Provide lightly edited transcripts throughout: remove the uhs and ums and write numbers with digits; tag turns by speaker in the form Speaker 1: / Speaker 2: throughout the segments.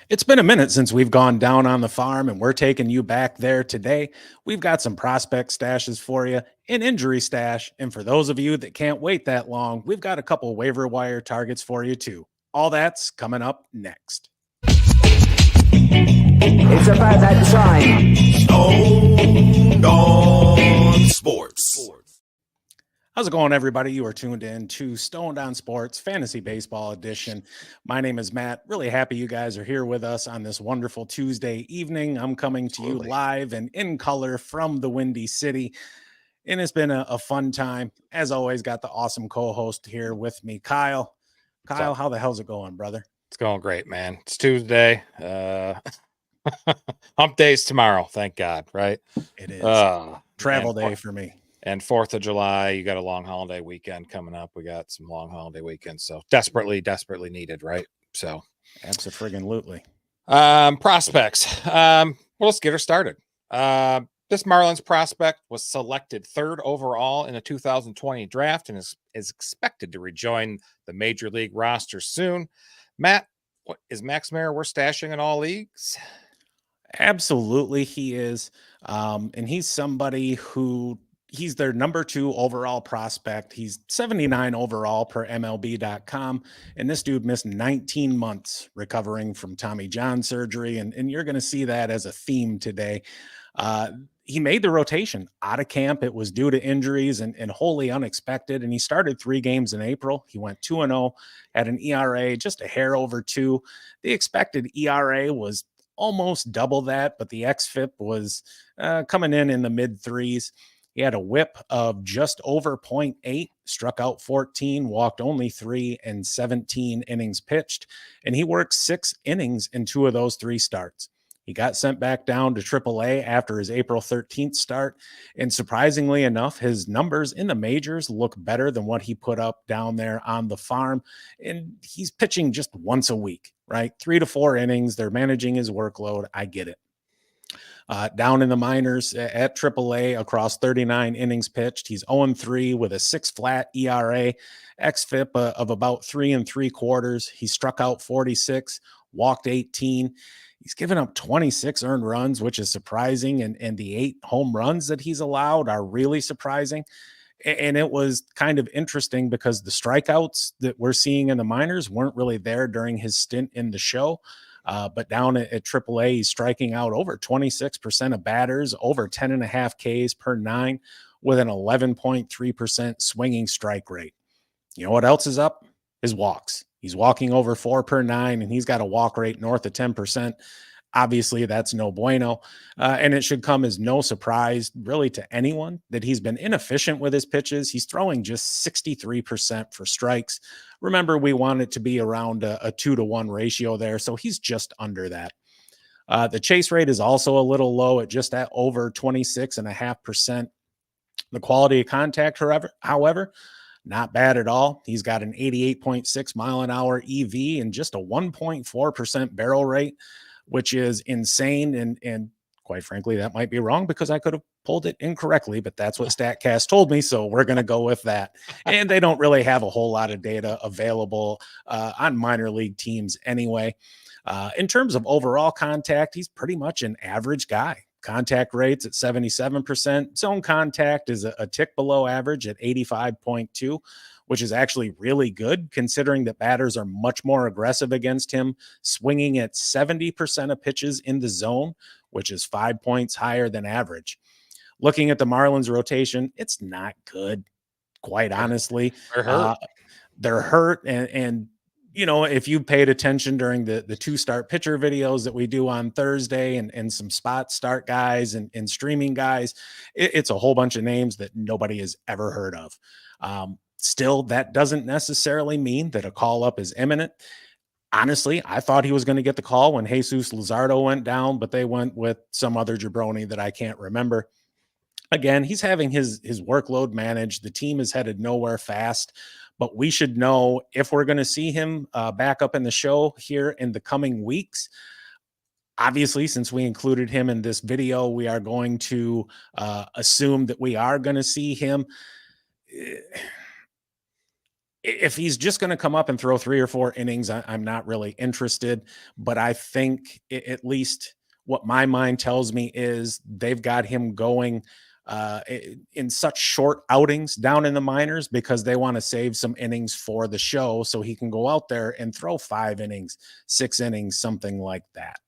Speaker 1: It's been a minute since we've gone down on the farm, and we're taking you back there today. We've got some prospect stashes for you, an injury stash, and for those of you that can't wait that long, we've got a couple waiver wire targets for you too. All that's coming up next.
Speaker 2: It's about that time.
Speaker 3: Stone on Sports.
Speaker 1: How's it going, everybody? You are tuned in to Stoned on Sports Fantasy Baseball Edition. My name is Matt. Really happy you guys are here with us on this wonderful Tuesday evening. I'm coming to you live and in color from the Windy City, and it's been a fun time. As always, got the awesome co-host here with me, Kyle. Kyle, how the hell's it going, brother?
Speaker 4: It's going great, man. It's Tuesday. Hump day's tomorrow, thank God, right?
Speaker 1: It is. Travel day for me.
Speaker 4: And 4th of July, you got a long holiday weekend coming up. We got some long holiday weekends, so desperately needed, right? So
Speaker 1: absolutely.
Speaker 4: Prospects. Well, let's get her started. This Marlins prospect was selected 3rd overall in the 2020 draft and is expected to rejoin the major league roster soon. Matt, what is Max Meyer worth stashing in all leagues?
Speaker 1: Absolutely, he is. And he's somebody who he's their number 2 overall prospect. He's 79 overall per MLB.com. And this dude missed 19 months recovering from Tommy John surgery. And you're going to see that as a theme today. He made the rotation out of camp. It was due to injuries and wholly unexpected. And he started 3 games in April. He went 2-0, had an ERA just a hair over 2. The expected ERA was almost double that, but the xFIP was coming in the mid 3s. He had a whip of just over 0.8, struck out 14, walked only 3, and 17 innings pitched. And he worked 6 innings in 2 of those 3 starts. He got sent back down to AAA after his April 13th start. And surprisingly enough, his numbers in the majors look better than what he put up down there on the farm. And he's pitching just once a week, right? 3 to 4 innings. They're managing his workload. I get it. Down in the minors at AAA across 39 innings pitched. He's 0-3 with a 6 flat ERA, xFIP of about 3 3/4. He struck out 46, walked 18. He's given up 26 earned runs, which is surprising. And the 8 home runs that he's allowed are really surprising. And it was kind of interesting because the strikeouts that we're seeing in the minors weren't really there during his stint in the show. But down at AAA, he's striking out over 26% of batters, over 10.5 Ks per 9 with an 11.3% swinging strike rate. You know what else is up? His walks. He's walking over 4 per 9, and he's got a walk rate north of 10%. Obviously, that's no bueno. And it should come as no surprise, really, to anyone that he's been inefficient with his pitches. He's throwing just 63% for strikes. Remember, we want it to be around a 2-to-1 ratio there, so he's just under that. The chase rate is also a little low at just at over 26.5%. The quality of contact, however, not bad at all. He's got an 88.6 mile an hour EV and just a 1.4% barrel rate, which is insane. And quite frankly, that might be wrong because I could have pulled it incorrectly, but that's what StatCast told me. So we're going to go with that. And they don't really have a whole lot of data available on minor league teams anyway. In terms of overall contact, he's pretty much an average guy. Contact rates at 77%. Zone contact is a tick below average at 85.2, which is actually really good considering that batters are much more aggressive against him, swinging at 70% of pitches in the zone, which is 5 points higher than average. Looking at the Marlins rotation, it's not good, quite honestly. They're hurt. And you know, if you paid attention during the 2 start pitcher videos that we do on Thursday and some spot start guys and streaming guys, it's a whole bunch of names that nobody has ever heard of. Still, that doesn't necessarily mean that a call up is imminent. Honestly, I thought he was going to get the call when Jesus Luzardo went down, but they went with some other jabroni that I can't remember. Again, he's having his workload managed. The team is headed nowhere fast, but we should know if we're going to see him back up in the show here in the coming weeks. Obviously, since we included him in this video, we are going to assume that we are going to see him. if he's just going to come up and throw 3 or 4 innings, I'm not really interested. But I think at least what my mind tells me is they've got him going in such short outings down in the minors because they want to save some innings for the show so he can go out there and throw 5 innings, 6 innings, something like that.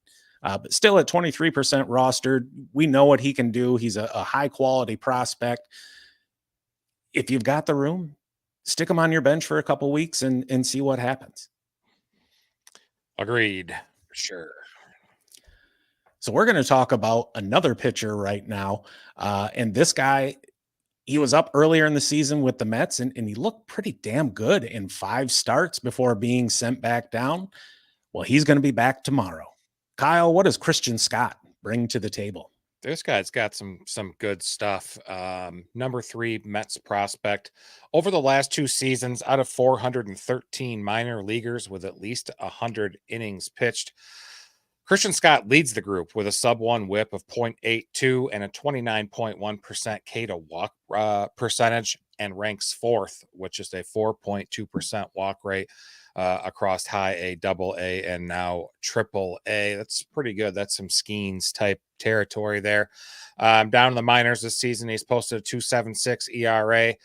Speaker 1: But still at 23% rostered, we know what he can do. He's a high quality prospect. If you've got the room, stick him on your bench for a couple weeks and see what happens.
Speaker 4: Agreed. For sure.
Speaker 1: So we're going to talk about another pitcher right now. And this guy, he was up earlier in the season with the Mets, and he looked pretty damn good in 5 starts before being sent back down. Well, he's going to be back tomorrow. Kyle, what does Christian Scott bring to the table?
Speaker 4: This guy's got some good stuff. Number 3 Mets prospect. Over the last 2 seasons, out of 413 minor leaguers with at least 100 innings pitched, Christian Scott leads the group with a sub-1 whip of 0.82 and a 29.1% K to walk percentage, and ranks 4th, which is a 4.2% walk rate across high A, double A, and now triple A. That's pretty good. That's some Skeens type territory there. Down in the minors this season, he's posted a 2.76 ERA,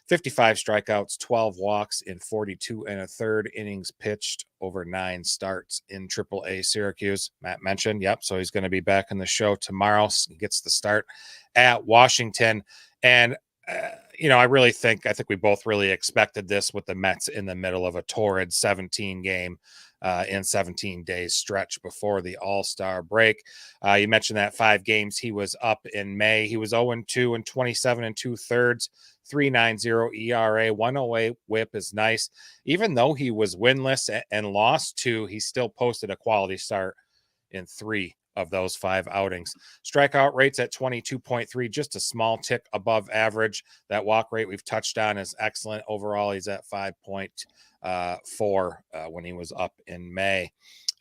Speaker 4: 55 strikeouts, 12 walks in 42 1/3 innings pitched over 9 starts in AAA Syracuse. Matt mentioned, yep, so he's going to be back in the show tomorrow. He gets the start at Washington. And, I think we both really expected this with the Mets in the middle of a torrid 17 game in 17 days stretch before the All-Star break. You mentioned that 5 games he was up in May. He was 0-2 and 27 2/3, 3.90 ERA, 108 whip is nice. Even though he was winless and lost 2, he still posted a quality start in 3 of those 5 outings. Strikeout rates at 22.3, just a small tick above average. That walk rate we've touched on is excellent. Overall, he's at 5.4 when he was up in May.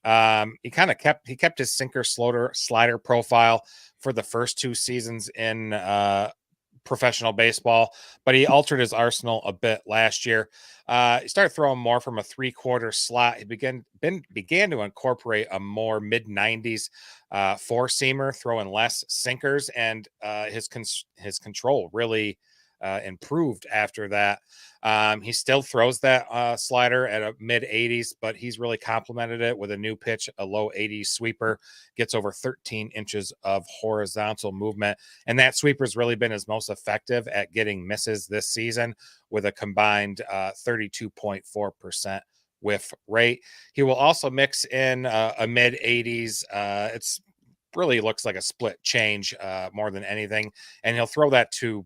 Speaker 4: He kept his sinker slider profile for the first 2 seasons in professional baseball, but he altered his arsenal a bit last year. He started throwing more from a 3/4 slot. He began to incorporate a more mid-90s 4-seamer, throwing less sinkers, and his control really improved after that. He still throws that slider at a mid-80s, but he's really complemented it with a new pitch, a low 80s sweeper, gets over 13 inches of horizontal movement. And that sweeper's really been his most effective at getting misses this season with a combined 32.4% whiff rate. He will also mix in a mid-80s. It's really looks like a split change more than anything, and he'll throw that to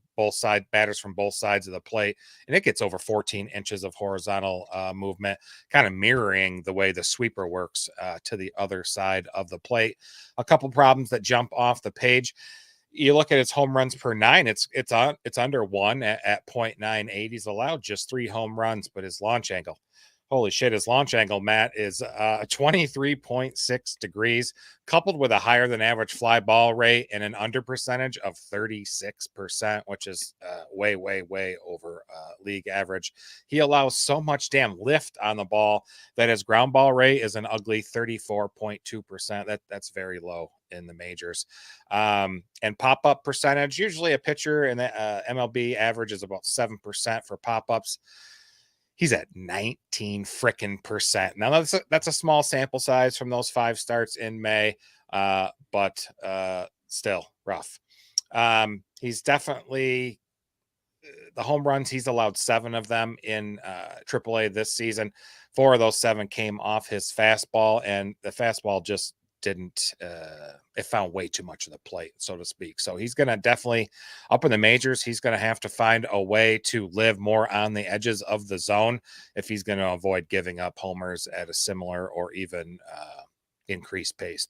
Speaker 4: batters from both sides of the plate, and it gets over 14 inches of horizontal movement, kind of mirroring the way the sweeper works to the other side of the plate. A couple problems that jump off the page. You look at his home runs per 9, it's under 1 at 0.98. He's allowed just 3 home runs, but his launch angle, holy shit, his launch angle, Matt, is 23.6 degrees, coupled with a higher than average fly ball rate and an under percentage of 36%, which is way, way, way over league average. He allows so much damn lift on the ball that his ground ball rate is an ugly 34.2%. That's very low in the majors. And pop-up percentage, usually a pitcher in the MLB average is about 7% for pop-ups. He's at 19 frickin' percent. Now that's a small sample size from those 5 starts in May, but still rough. He's definitely the home runs. He's allowed 7 of them in AAA this season. 4 of those 7 came off his fastball, and the fastball just didn't it found way too much of the plate, so to speak. So he's going to definitely, up in the majors, he's going to have to find a way to live more on the edges of the zone if he's going to avoid giving up homers at a similar or even increased pace.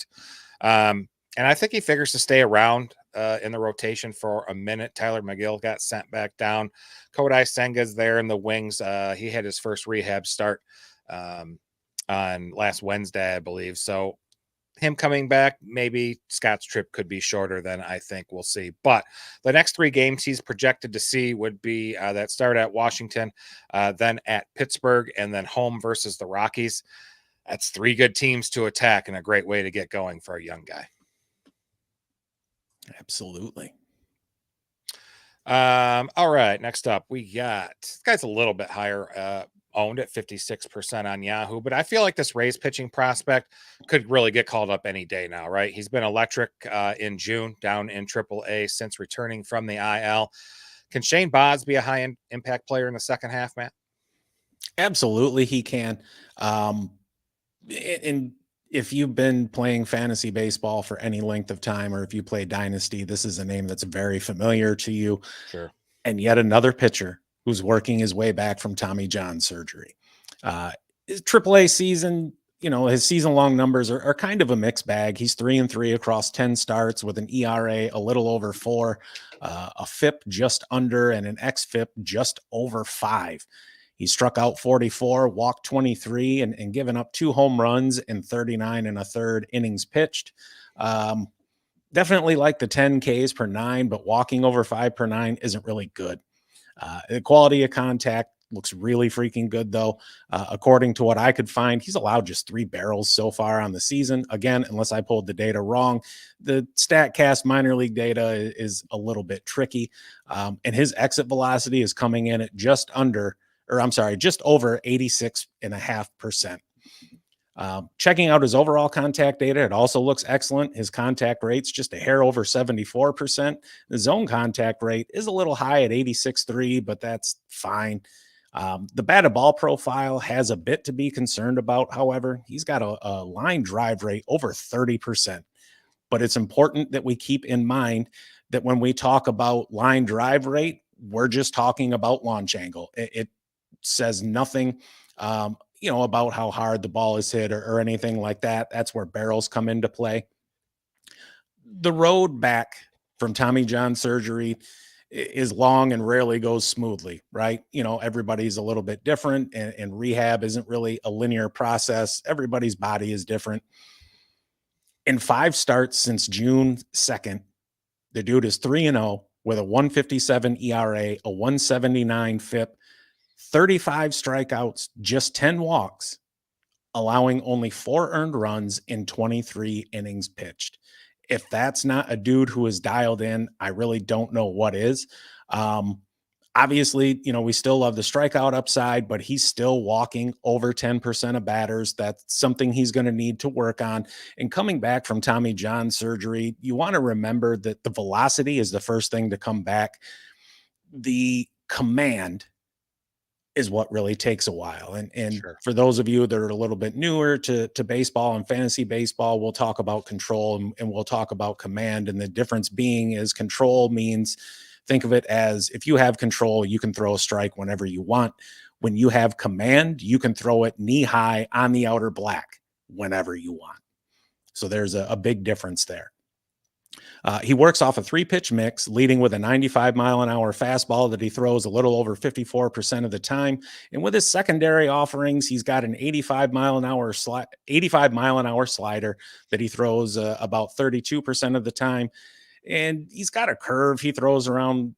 Speaker 4: And I think he figures to stay around in the rotation for a minute. Tyler McGill got sent back down. Kodai Senga's there in the wings. He had his first rehab start on last Wednesday, I believe. So him coming back, maybe Scott's trip could be shorter than I think. We'll see. But the next 3 games he's projected to see would be that start at Washington, then at Pittsburgh, and then home versus the Rockies. That's 3 good teams to attack and a great way to get going for a young guy.
Speaker 1: Absolutely.
Speaker 4: All right. Next up, we got this guy's a little bit higher owned at 56% on Yahoo, but I feel like this Rays pitching prospect could really get called up any day now, right? He's been electric in June down in AAA since returning from the IL. Can Shane Baz be a high impact player in the second half, Matt?
Speaker 1: Absolutely, he can. And if you've been playing fantasy baseball for any length of time, or if you play Dynasty, this is a name that's very familiar to you.
Speaker 4: Sure.
Speaker 1: And yet another pitcher who's working his way back from Tommy John surgery. His AAA season, his season-long numbers are kind of a mixed bag. He's 3-3 across 10 starts with an ERA a little over 4, a FIP just under, and an xFIP just over 5. He struck out 44, walked 23, and given up 2 home runs in 39 1/3 innings pitched. Definitely like the 10 Ks per 9, but walking over 5 per 9 isn't really good. The quality of contact looks really freaking good, though. According to what I could find, he's allowed just 3 barrels so far on the season. Again, unless I pulled the data wrong, the StatCast minor league data is a little bit tricky. And his exit velocity is coming in at just over 86.5%. Checking out his overall contact data, it also looks excellent. His contact rate's just a hair over 74%. The zone contact rate is a little high at 86.3, but that's fine. The batted ball profile has a bit to be concerned about. However, he's got a line drive rate over 30%. But it's important that we keep in mind that when we talk about line drive rate, we're just talking about launch angle. It says nothing about how hard the ball is hit or anything like that. That's where barrels come into play. The road back from Tommy John surgery is long and rarely goes smoothly, right? Everybody's a little bit different, and rehab isn't really a linear process. Everybody's body is different. In 5 starts since June 2nd, the dude is 3-0 with a 157 ERA, a 179 FIP, 35 strikeouts, just 10 walks, allowing only 4 earned runs in 23 innings pitched. If that's not a dude who is dialed in, I really don't know what is. Obviously, we still love the strikeout upside, but he's still walking over 10% of batters. That's something he's going to need to work on. And coming back from Tommy John surgery, you want to remember that the velocity is the first thing to come back. The command is what really takes a while. And
Speaker 4: Sure.
Speaker 1: For those of you that are a little bit newer to baseball and fantasy baseball, we'll talk about control and we'll talk about command. And the difference being is control means, think of it as, if you have control, you can throw a strike whenever you want. When you have command, you can throw it knee high on the outer black whenever you want. So there's a big difference there. He works off a 3-pitch mix, leading with a 95-mile-an-hour fastball that he throws a little over 54% of the time. And with his secondary offerings, he's got an 85-mile-an-hour slider that he throws about 32% of the time. And he's got a curve he throws around,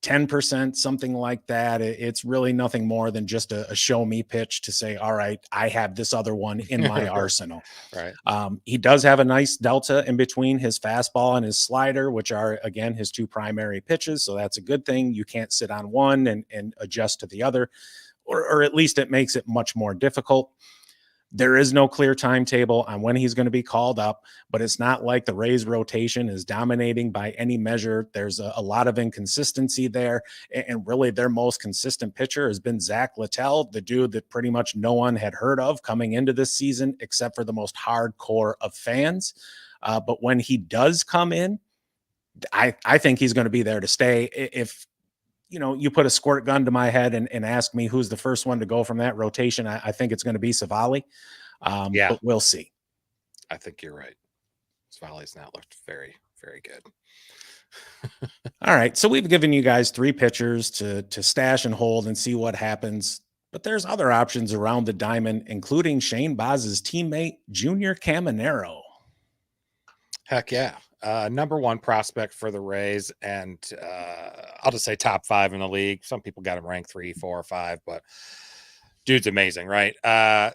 Speaker 1: 10%, something like that. It's really nothing more than just a show me pitch to say, all right, I have this other one in my arsenal.
Speaker 4: Right.
Speaker 1: He does have a nice delta in between his fastball and his slider, which are, again, his 2 primary pitches. So that's a good thing. You can't sit on one and adjust to the other, or at least it makes it much more difficult. There is no clear timetable on when he's going to be called up, but it's not like the Rays rotation is dominating by any measure. There's a lot of inconsistency there, and really their most consistent pitcher has been Zach Littell, the dude that pretty much no one had heard of coming into this season, except for the most hardcore of fans. But when he does come in, I think he's going to be there to stay. If you put a squirt gun to my head and ask me who's the first one to go from that rotation, I think it's going to be Savali.
Speaker 4: Yeah.
Speaker 1: But we'll see.
Speaker 4: I think you're right. Savali's not looked very, very good.
Speaker 1: All right. So we've given you guys 3 pitchers to stash and hold and see what happens. But there's other options around the diamond, including Shane Baz's teammate, Junior Caminero.
Speaker 4: Heck yeah. Number one prospect for the Rays, and I'll just say top 5 in the league. Some people got him ranked 3, 4, or 5, but dude's amazing, right?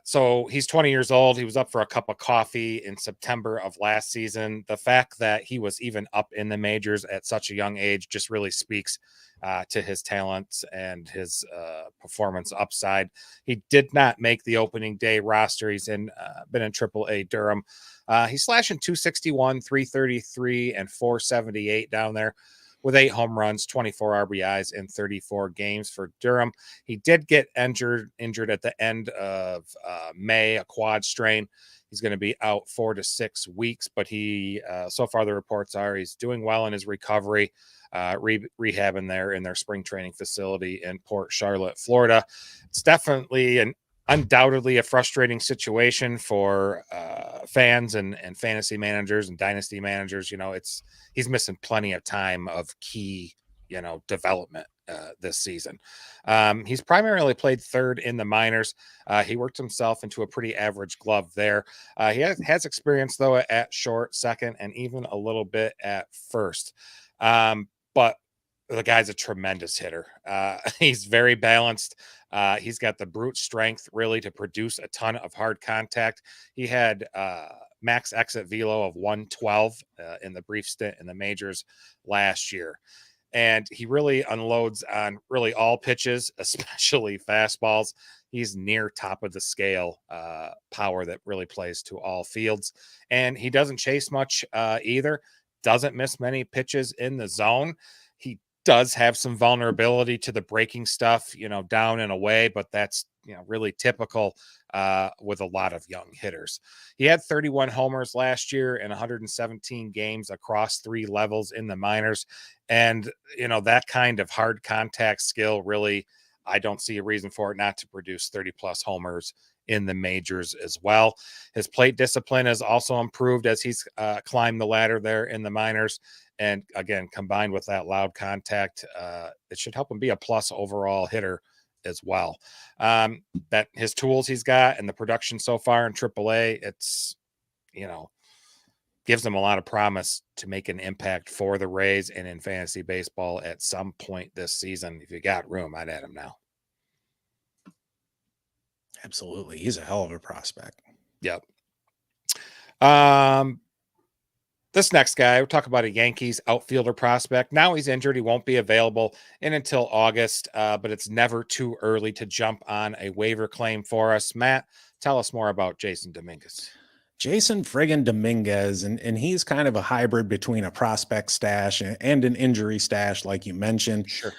Speaker 4: So he's 20 years old. He was up for a cup of coffee in September of last season. The fact that he was even up in the majors at such a young age just really speaks to his talents and his performance upside. He did not make the opening day roster. He's been in AAA Durham. He's slashing 261, 333, and 478 down there with 8 home runs, 24 RBIs in 34 games for Durham. He did get injured at the end of May, a quad strain. He's going to be out 4 to 6 weeks, but he so far the reports are he's doing well in his recovery, rehabbing there in their spring training facility in Port Charlotte, Florida. It's definitely undoubtedly a frustrating situation for fans and fantasy managers and dynasty managers. He's missing plenty of time of key, development this season. He's primarily played third in the minors. He worked himself into a pretty average glove there. He has experience though at short, second, and even a little bit at first. But the guy's a tremendous hitter. He's very balanced. He's got the brute strength really to produce a ton of hard contact. He had max exit velo of 112 in the brief stint in the majors last year. And he really unloads on really all pitches, especially fastballs. He's near top of the scale power that really plays to all fields. And he doesn't chase much either. Doesn't miss many pitches in the zone. He does have some vulnerability to the breaking stuff, down and away, but that's, really typical with a lot of young hitters. He had 31 homers last year in 117 games across 3 levels in the minors. And, that kind of hard contact skill, really, I don't see a reason for it not to produce 30 plus homers in the majors as well. His plate discipline has also improved as he's climbed the ladder there in the minors. And again, combined with that loud contact, it should help him be a plus overall hitter as well. That his tools he's got and the production so far in AAA, it's, gives him a lot of promise to make an impact for the Rays and in fantasy baseball at some point this season. If you got room, I'd add him now.
Speaker 1: Absolutely. He's a hell of a prospect.
Speaker 4: Yep. This next guy, we'll talk about a Yankees outfielder prospect. Now he's injured. He won't be available until August, but it's never too early to jump on a waiver claim for us. Matt, tell us more about Jasson Dominguez.
Speaker 1: Jasson friggin' Dominguez, and he's kind of a hybrid between a prospect stash and an injury stash, like you mentioned.
Speaker 4: Sure.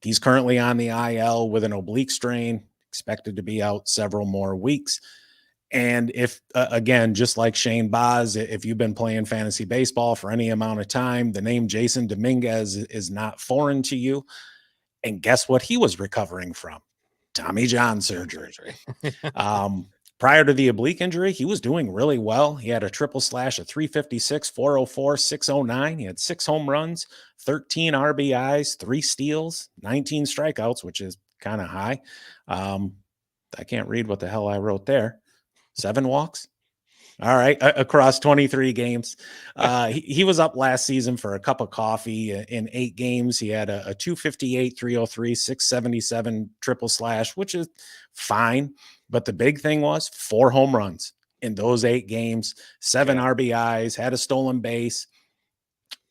Speaker 1: He's currently on the IL with an oblique strain, expected to be out several more weeks. And if, again, just like Shane Baz, if you've been playing fantasy baseball for any amount of time, the name Jasson Dominguez is not foreign to you. And guess what he was recovering from? Tommy John surgery. Prior to the oblique injury, he was doing really well. He had a triple slash of 356, 404, 609. He had 6 home runs, 13 RBIs, 3 steals, 19 strikeouts, which is kind of high. I can't read what the hell I wrote there. 7 walks. All right. Across 23 games. He was up last season for a cup of coffee in 8 games. He had a 258, 303, 677 triple slash, which is fine. But the big thing was 4 home runs in those 8 games, 7 RBIs, had a stolen base,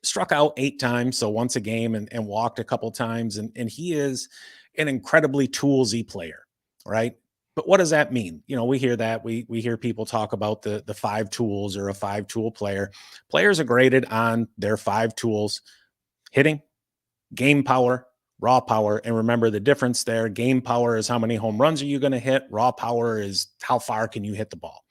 Speaker 1: struck out 8 times. So once a game and walked a couple times. And he is an incredibly toolsy player, right? But what does that mean? We hear that. We hear people talk about the 5 tools or a 5-tool player. Players are graded on their 5 tools: hitting, game power, raw power. And remember the difference there. Game power is how many home runs are you going to hit? Raw power is how far can you hit the ball?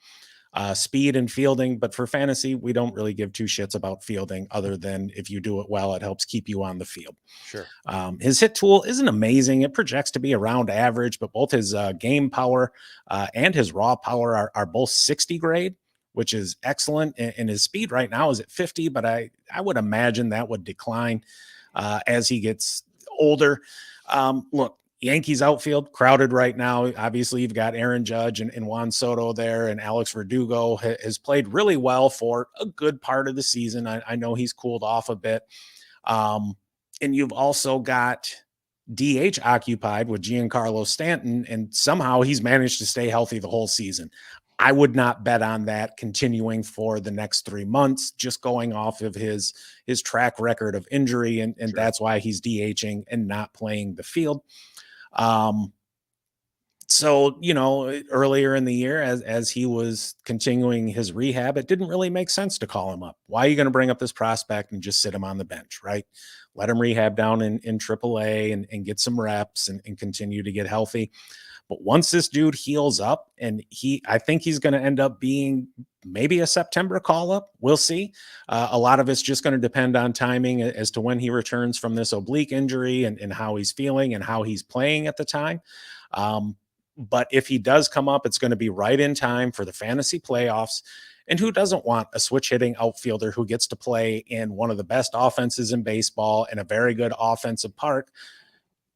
Speaker 1: Speed and fielding. But for fantasy, we don't really give 2 shits about fielding other than if you do it well, it helps keep you on the field.
Speaker 4: Sure.
Speaker 1: His hit tool isn't amazing. It projects to be around average, but both his game power and his raw power are both 60 grade, which is excellent. And his speed right now is at 50, but I would imagine that would decline as he gets older. Look, Yankees outfield crowded right now. Obviously, you've got Aaron Judge and Juan Soto there, and Alex Verdugo has played really well for a good part of the season. I know he's cooled off a bit. And you've also got DH occupied with Giancarlo Stanton, and somehow he's managed to stay healthy the whole season. I would not bet on that continuing for the next 3 months, just going off of his track record of injury, and
Speaker 4: Sure.
Speaker 1: That's why he's DHing and not playing the field. So, earlier in the year, as he was continuing his rehab, it didn't really make sense to call him up. Why are you going to bring up this prospect and just sit him on the bench, right? Let him rehab down in AAA and get some reps and continue to get healthy. But once this dude heals up, and I think he's going to end up being maybe a September call up. We'll see. A lot of it's just going to depend on timing as to when he returns from this oblique injury and how he's feeling and how he's playing at the time. But if he does come up, it's going to be right in time for the fantasy playoffs. And who doesn't want a switch hitting outfielder who gets to play in one of the best offenses in baseball in a very good offensive park?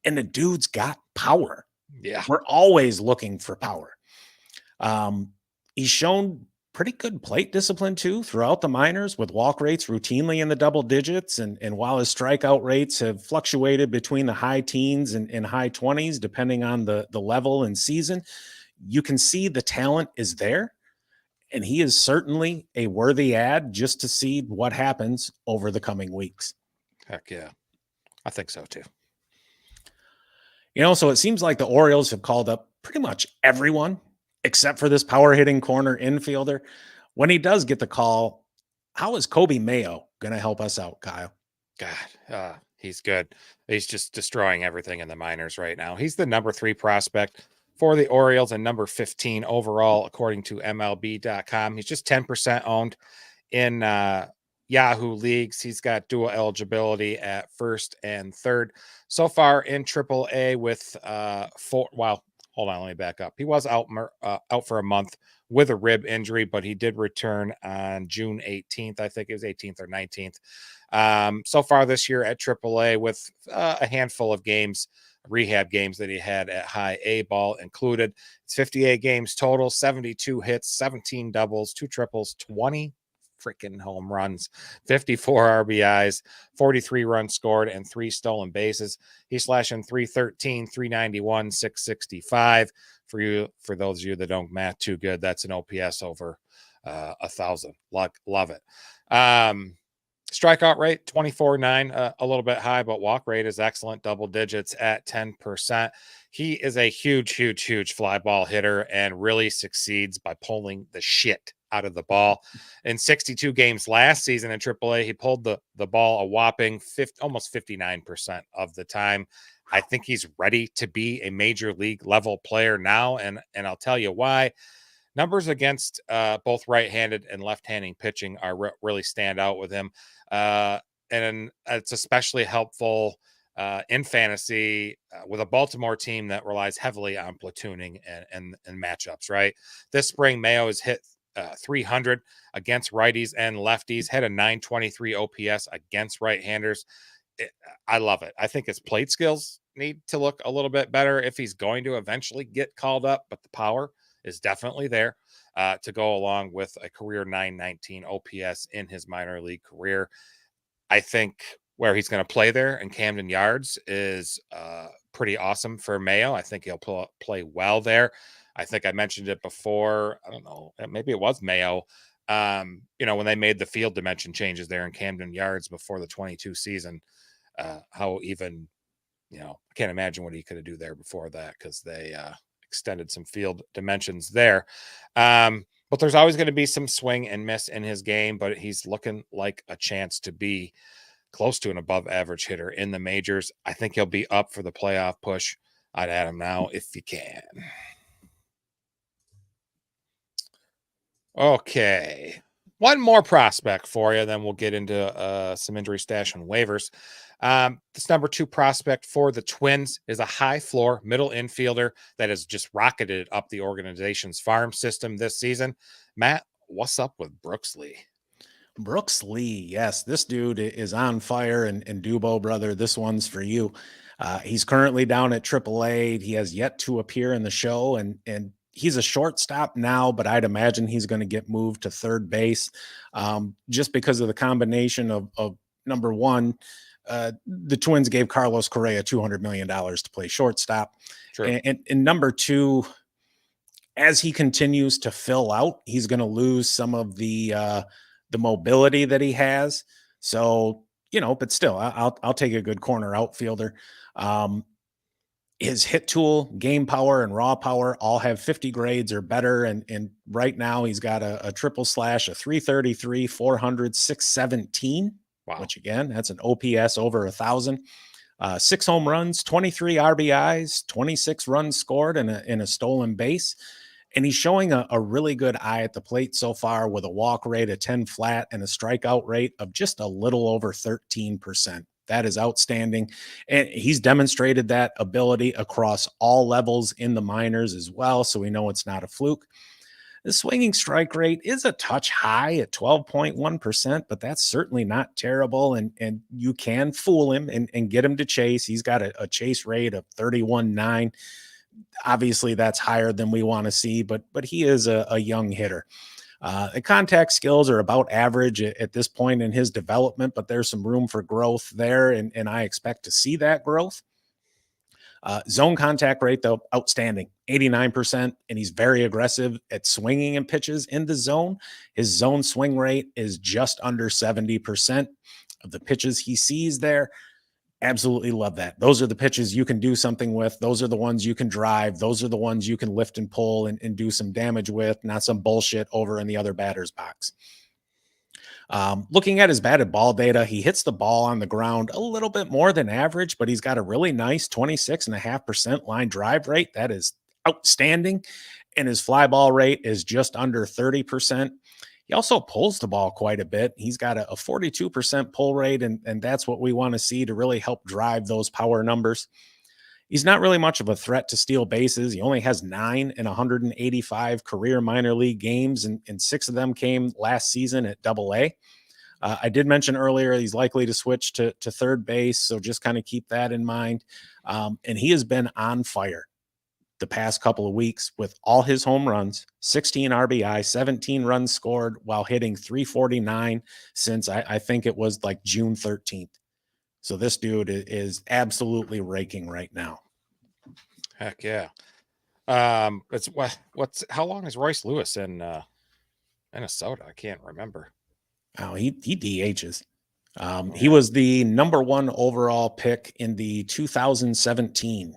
Speaker 1: And the dude's got power.
Speaker 4: Yeah.
Speaker 1: We're always looking for power. He's shown pretty good plate discipline too throughout the minors, with walk rates routinely in the double digits. And while his strikeout rates have fluctuated between the high teens and high 20s, depending on the level and season, you can see the talent is there. And he is certainly a worthy add just to see what happens over the coming weeks.
Speaker 4: Heck yeah. I think so too.
Speaker 1: So it seems like the Orioles have called up pretty much everyone except for this power hitting corner infielder. When he does get the call, how is Coby Mayo going to help us out, Kyle?
Speaker 4: God, he's good. He's just destroying everything in the minors right now. He's the number 3 prospect for the Orioles and number 15 overall, according to MLB.com. He's just 10% owned in Yahoo leagues. He's got dual eligibility at first and third. So far in AAA with 4. Well, hold on, let me back up. He was out for a month with a rib injury, but he did return on June 18th. I think it was 18th or 19th. So far this year at AAA with a handful of games, rehab games that he had at high A ball included. It's 58 games total, 72 hits, 17 doubles, 2 triples, 20 freaking home runs, 54 RBIs, 43 runs scored, and 3 stolen bases. He's slashing 313, 391, 665. For those of you that don't math too good, that's an OPS over 1,000. Love it. Strikeout rate 24.9, a little bit high, but walk rate is excellent, double digits at 10%. He is a huge fly ball hitter and really succeeds by pulling the shit out of the ball. In 62 games last season in AAA, he pulled the ball a whopping almost 59% of the time. I think he's ready to be a major league level player now, and I'll tell you why. Numbers against both right-handed and left-handed pitching are really stand out with him. And it's especially helpful in fantasy with a Baltimore team that relies heavily on platooning and matchups, right? This spring, Mayo has hit 300 against righties and lefties, had a 923 OPS against right-handers. I love it. I think his plate skills need to look a little bit better if he's going to eventually get called up, but the power is definitely there to go along with a career 919 OPS in his minor league career. I think where he's going to play there in Camden Yards is pretty awesome for Mayo. I think he'll play well there. I think I mentioned it before. I don't know. Maybe it was Mayo. When they made the field dimension changes there in Camden Yards before the 22 season, how even, I can't imagine what he could do there before that, because they extended some field dimensions there. But there's always going to be some swing and miss in his game, but he's looking like a chance to be close to an above average hitter in the majors. I think he'll be up for the playoff push. I'd add him now if you can. Okay. One more prospect for you, then we'll get into some injury stash and waivers. This number 2 prospect for the Twins is a high floor middle infielder that has just rocketed up the organization's farm system this season. Matt, what's up with Brooks Lee?
Speaker 1: Brooks Lee. Yes, this dude is on fire. And Dubo, brother, this one's for you. He's currently down at AAA. He has yet to appear in the show, and he's a shortstop now, but I'd imagine he's going to get moved to third base, just because of the combination of number one, the Twins gave Carlos Correa $200 million to play shortstop.
Speaker 4: True.
Speaker 1: And number two, as he continues to fill out, he's going to lose some of the mobility that he has. So, but still, I'll take a good corner outfielder. His hit tool, game power, and raw power all have 50 grades or better. And right now he's got a triple slash, a 333, 400, 617.
Speaker 4: Wow.
Speaker 1: Which again, that's an OPS over 1,000. 6 home runs, 23 RBIs, 26 runs scored, and a stolen base. And he's showing a really good eye at the plate so far, with a walk rate of 10 flat and a strikeout rate of just a little over 13%. That is outstanding. And he's demonstrated that ability across all levels in the minors as well. So we know it's not a fluke. The swinging strike rate is a touch high at 12.1%, but that's certainly not terrible. And you can fool him and get him to chase. He's got a chase rate of 31.9. Obviously, that's higher than we want to see, but he is a young hitter. The contact skills are about average at this point in his development, but there's some room for growth there, and I expect to see that growth. Zone contact rate, though, outstanding, 89%, and he's very aggressive at swinging and pitches in the zone. His zone swing rate is just under 70% of the pitches he sees there. Absolutely love that. Those are the pitches you can do something with. Those are the ones you can drive. Those are the ones you can lift and pull and do some damage with, not some bullshit over in the other batter's box. Looking at his batted ball data, he hits the ball on the ground a little bit more than average, but he's got a really nice 26.5% line drive rate. That is outstanding. And his fly ball rate is just under 30%. He also pulls the ball quite a bit. He's got a 42% pull rate, and that's what we want to see to really help drive those power numbers. He's not really much of a threat to steal bases. He only has 9 in 185 career minor league games, and 6 of them came last season at AA. I did mention earlier he's likely to switch to third base, so just kind of keep that in mind. And he has been on fire the past couple of weeks with all his home runs, 16 RBI, 17 runs scored, while hitting 349 since I think it was like June 13th. So this dude is absolutely raking right now.
Speaker 4: Heck yeah. It's what's how long is Royce Lewis in Minnesota? I can't remember.
Speaker 1: Oh, he DHs. He was the number 1 overall pick in the 2017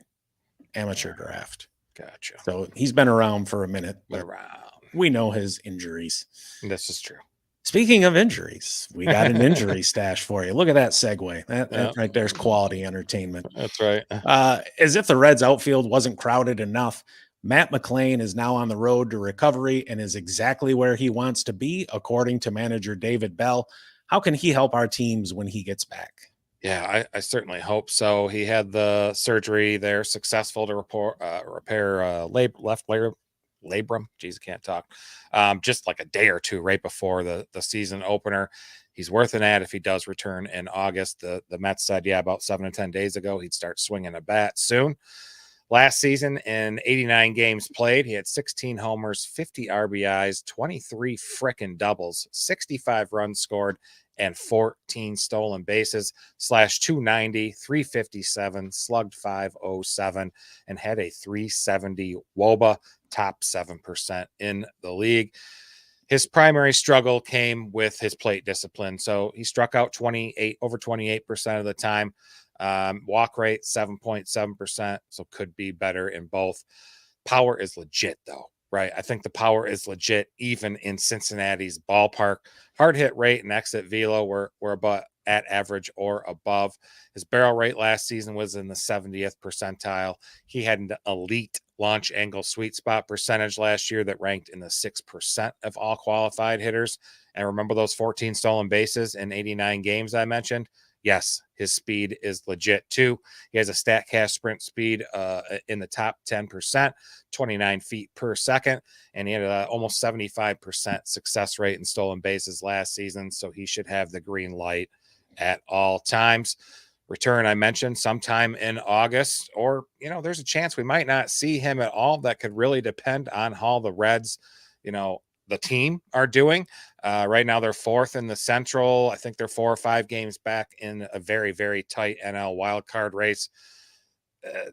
Speaker 1: amateur draft.
Speaker 4: Gotcha.
Speaker 1: So he's been around for a minute.
Speaker 4: Been around.
Speaker 1: We know his injuries.
Speaker 4: This is true.
Speaker 1: Speaking of injuries, we got an injury stash for you. Look at that segue. That right there's quality entertainment.
Speaker 4: That's right.
Speaker 1: As if the Reds outfield wasn't crowded enough, Matt McLain is now on the road to recovery and is exactly where he wants to be, according to manager David Bell. How can he help our teams when he gets back?
Speaker 4: Yeah, I certainly hope so. He had the surgery there, successful to repair left labrum. Geez, I can't talk. Just like a day or two right before the season opener. He's worth an ad if he does return in August. The Mets said, about 7 to 10 days ago, he'd start swinging a bat soon. Last season, in 89 games played, he had 16 homers, 50 RBIs, 23 frickin' doubles, 65 runs scored, and 14 stolen bases, slash 290, 357, slugged 507, and had a 370 WOBA, top 7% in the league. His primary struggle came with his plate discipline. So he struck out over 28% of the time. Walk rate 7.7%, so could be better in both. Power is legit though, right? I think the power is legit even in Cincinnati's ballpark. Hard hit rate and exit velo were about at average or above. His barrel rate last season was in the 70th percentile. He had an elite launch angle sweet spot percentage last year that ranked in the 6% of all qualified hitters. And remember those 14 stolen bases in 89 games I mentioned? yes, his speed is legit too. He has a StatCast sprint speed in the top 10%, 29 feet per second, and he had almost 75% success rate in stolen bases last season. So he should have the green light at all times. Return, I mentioned, sometime in August, or, there's a chance we might not see him at all. That could really depend on how the Reds, the team are doing. Right now, they're fourth in the Central. I think they're 4 or 5 games back in a very, very tight NL wildcard race.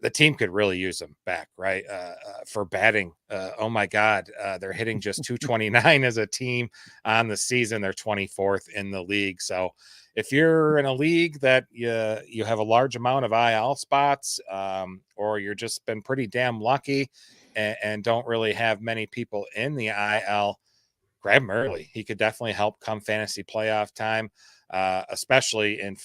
Speaker 4: The team could really use them back, right? For batting. Oh my God. They're hitting just 229 as a team on the season. They're 24th in the league. So if you're in a league that you have a large amount of IL spots, or you're just been pretty damn lucky and don't really have many people in the IL, grab him early. He could definitely help come fantasy playoff time, especially in,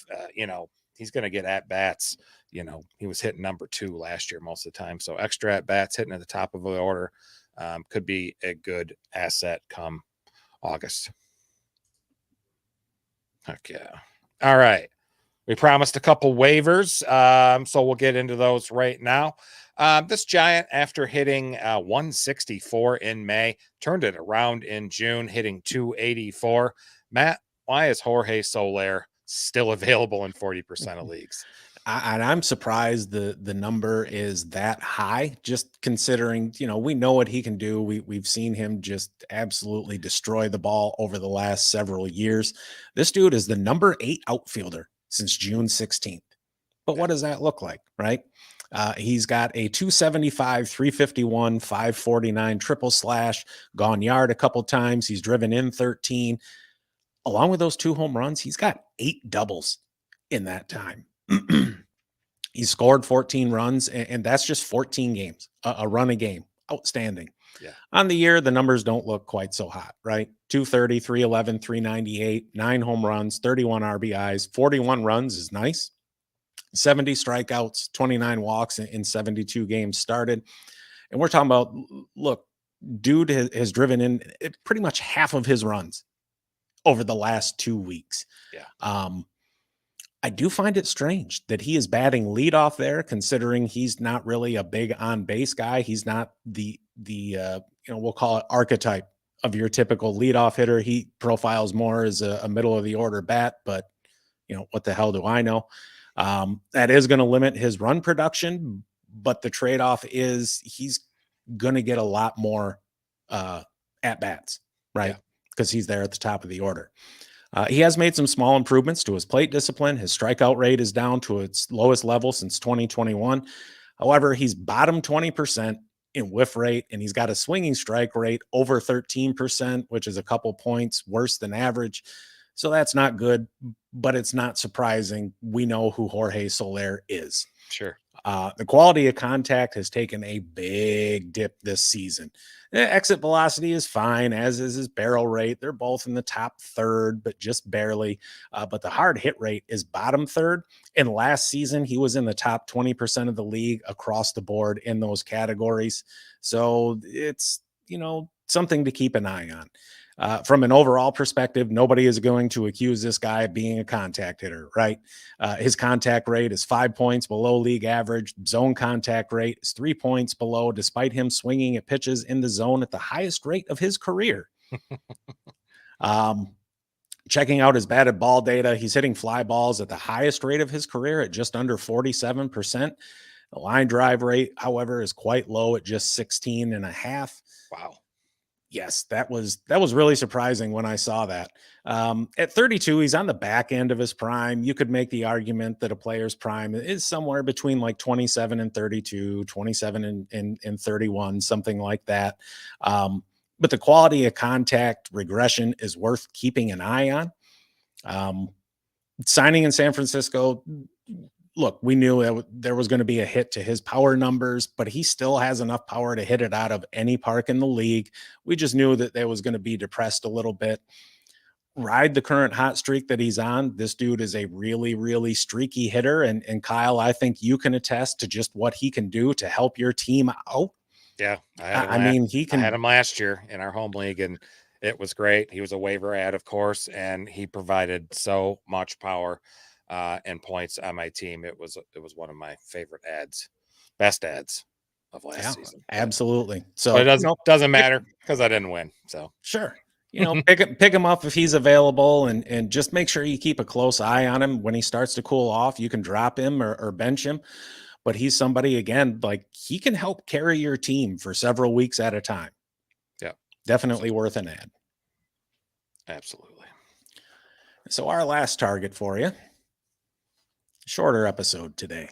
Speaker 4: he's going to get at bats. He was hitting number 2 last year most of the time. So extra at bats, hitting at the top of the order, could be a good asset come August. Heck yeah. All right. We promised a couple waivers, so we'll get into those right now. This Giant, after hitting 164 in May, turned it around in June, hitting 284. Matt, why is Jorge Soler still available in 40% of leagues?
Speaker 1: And I'm surprised the number is that high, just considering, we know what he can do. We've seen him just absolutely destroy the ball over the last several years. This dude is the number 8 outfielder since June 16th. But what does that look like, right? He's got a 275, 351, 549 triple slash, gone yard a couple times. He's driven in 13. Along with those 2 home runs, he's got 8 doubles in that time. He scored 14 runs, and that's just 14 games, a run a game. Outstanding.
Speaker 4: Yeah.
Speaker 1: On the year, the numbers don't look quite so hot, right? 230, 311, 398, 9 home runs, 31 RBIs, 41 runs is nice. 70 strikeouts, 29 walks in 72 games started. And we're talking about, look, dude has driven in pretty much half of his runs over the last 2 weeks.
Speaker 4: Yeah.
Speaker 1: I do find it strange that he is batting leadoff there, considering he's not really a big on base guy. He's not the we'll call it archetype of your typical leadoff hitter. He profiles more as a middle of the order bat, but what the hell do I know? That is going to limit his run production, but the trade-off is he's going to get a lot more at bats, right? Because he's there at the top of the order. He has made some small improvements to his plate discipline. His strikeout rate is down to its lowest level since 2021. However, he's bottom 20% in whiff rate, and he's got a swinging strike rate over 13%, which is a couple points worse than average. So that's not good, but it's not surprising. We know who Jorge Soler is.
Speaker 4: Sure.
Speaker 1: The quality of contact has taken a big dip this season. Exit velocity is fine, as is his barrel rate. They're both in the top third, but just barely. But the hard hit rate is bottom third. And last season, he was in the top 20% of the league across the board in those categories. So it's, something to keep an eye on. From an overall perspective, nobody is going to accuse this guy of being a contact hitter, right? His contact rate is 5 points below league average. Zone contact rate is 3 points below, despite him swinging at pitches in the zone at the highest rate of his career. Checking out his batted ball data, he's hitting fly balls at the highest rate of his career at just under 47%. The line drive rate, however, is quite low at just 16.5.
Speaker 4: Wow.
Speaker 1: Yes, that was really surprising when I saw that. At 32, he's on the back end of his prime. You could make the argument that a player's prime is somewhere between like 27 and 32, 27 and 31, something like that. But the quality of contact regression is worth keeping an eye on. Signing in San Francisco, look, we knew that there was going to be a hit to his power numbers, but he still has enough power to hit it out of any park in the league. We just knew that there was going to be depressed a little bit. Ride the current hot streak that he's on. This dude is a really, really streaky hitter. And Kyle, I think you can attest to just what he can do to help your team out.
Speaker 4: Yeah.
Speaker 1: He can.
Speaker 4: I had him last year in our home league, and it was great. He was a waiver ad, of course, and he provided so much power. and points on my team. It was one of my favorite best ads of last season.
Speaker 1: Absolutely. So
Speaker 4: but it doesn't matter because I didn't win. So
Speaker 1: sure. Pick him up if he's available, and just make sure you keep a close eye on him. When he starts to cool off, you can drop him or bench him. But he's somebody, again, like he can help carry your team for several weeks at a time.
Speaker 4: Yeah.
Speaker 1: Definitely worth an ad.
Speaker 4: Absolutely.
Speaker 1: So our last target for you, shorter episode today.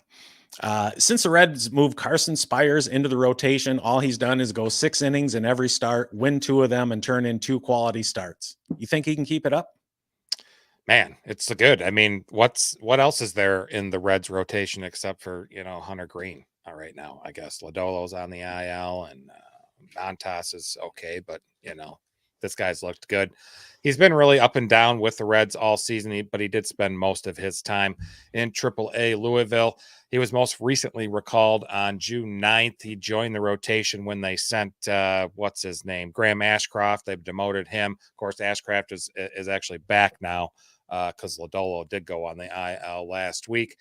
Speaker 1: Since the Reds moved Carson Spiers into the rotation, all he's done is go 6 innings in every start, win 2 of them, and turn in 2 quality starts. You think he can keep it up?
Speaker 4: Man, it's good. I mean, what else is there in the Reds rotation except for, Hunter Green right now? I guess Lodolo's on the IL and Montas is okay, but this guy's looked good. He's been really up and down with the Reds all season, but he did spend most of his time in AAA Louisville. He was most recently recalled on June 9th. He joined the rotation when they sent, what's his name? Graham Ashcroft. They've demoted him. Of course, Ashcroft is actually back now because Lodolo did go on the IL last week.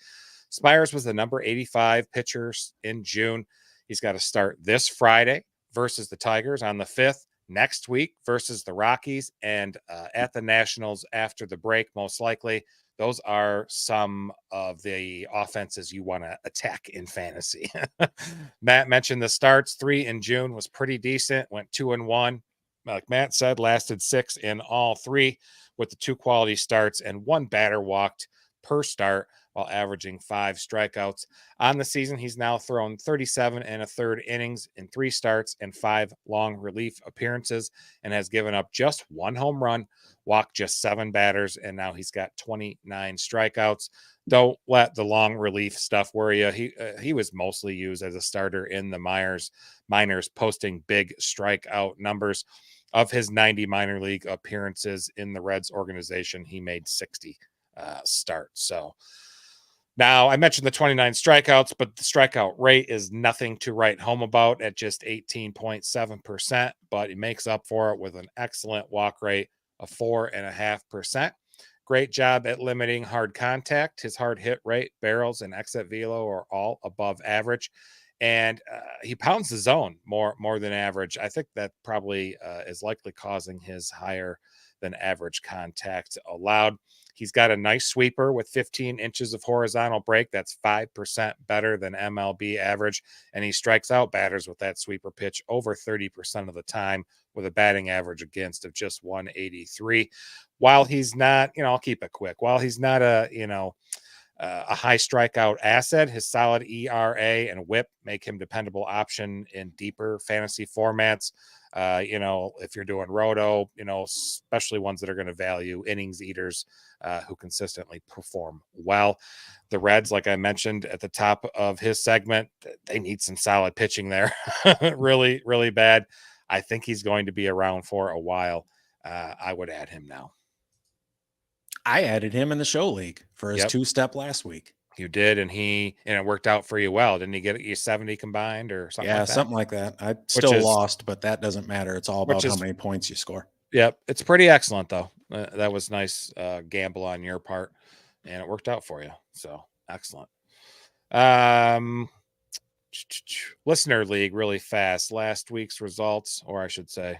Speaker 4: Spiers was the number 85 pitcher in June. He's got to start this Friday versus the Tigers on the 5th. Next week versus the Rockies and at the Nationals after the break, most likely. Those are some of the offenses you want to attack in fantasy. Matt mentioned the starts. 3 in June was pretty decent. Went 2-1. Like Matt said, lasted 6 in all 3 with the 2 quality starts and 1 batter walked per start while averaging 5 strikeouts. On the season, he's now thrown 37 1/3 innings in 3 starts and 5 long relief appearances and has given up just 1 home run, walked just 7 batters, and now he's got 29 strikeouts. Don't let the long relief stuff worry you. He was mostly used as a starter in the minors, posting big strikeout numbers. Of his 90 minor league appearances in the Reds organization, he made 60 starts. So now I mentioned the 29 strikeouts, but the strikeout rate is nothing to write home about at just 18.7%, but he makes up for it with an excellent walk rate of 4.5%. Great job at limiting hard contact. His hard hit rate, barrels, and exit velo are all above average. And he pounds the zone more than average. I think that probably is likely causing his higher than average contact allowed. He's got a nice sweeper with 15 inches of horizontal break. That's 5% better than MLB average. And he strikes out batters with that sweeper pitch over 30% of the time with a batting average against of just 183. While he's not, I'll keep it quick. While he's not a high strikeout asset, his solid ERA and whip make him dependable option in deeper fantasy formats. If you're doing roto, especially ones that are going to value innings eaters who consistently perform well. The Reds, like I mentioned at the top of his segment, they need some solid pitching there. Really, really bad. I think he's going to be around for a while. I would add him now.
Speaker 1: I added him in the show league for his 2-step last week.
Speaker 4: You did, and it worked out for you well. Didn't he get you 70 combined or something like that?
Speaker 1: Yeah, something like that. I still lost, but that doesn't matter. It's all about how many points you score.
Speaker 4: Yep. It's pretty excellent, though. That was nice gamble on your part, and it worked out for you. So excellent. Listener League really fast. Last week's results, or I should say,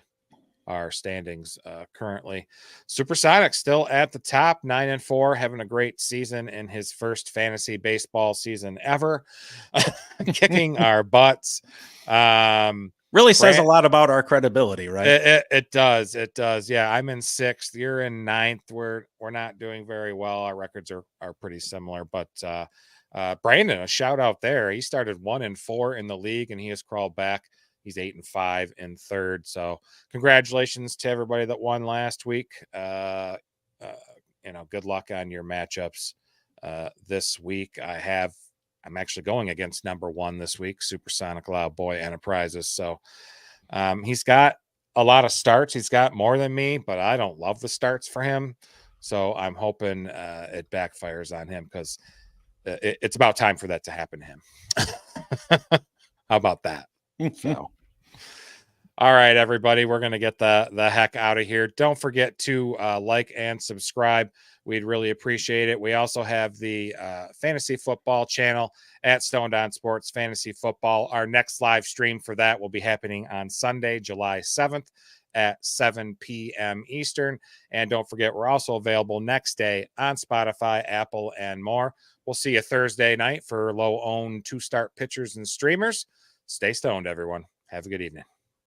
Speaker 4: our standings currently. Supersonic still at the top, 9-4, having a great season in his first fantasy baseball season ever, kicking our butts.
Speaker 1: Really says a lot about our credibility, right?
Speaker 4: It does. It does. Yeah, I'm in 6th. You're in 9th. We're not doing very well. Our records are pretty similar, but Brandon, a shout out there. He started 1-4 in the league, and he has crawled back. He's 8-5 in 3rd. So congratulations to everybody that won last week. Good luck on your matchups this week. I'm actually going against number 1 this week, Supersonic Loud Boy Enterprises. So he's got a lot of starts. He's got more than me, but I don't love the starts for him. So I'm hoping it backfires on him because it's about time for that to happen to him. How about that? So, All right, everybody, we're going to get the heck out of here. Don't forget to like and subscribe. We'd really appreciate it. We also have the fantasy football channel at Stoned On Sports Fantasy Football. Our next live stream for that will be happening on Sunday, July 7th at 7 p.m. Eastern. And don't forget, we're also available next day on Spotify, Apple, and more. We'll see you Thursday night for low-owned 2-start pitchers and streamers. Stay stoned, everyone. Have a good evening.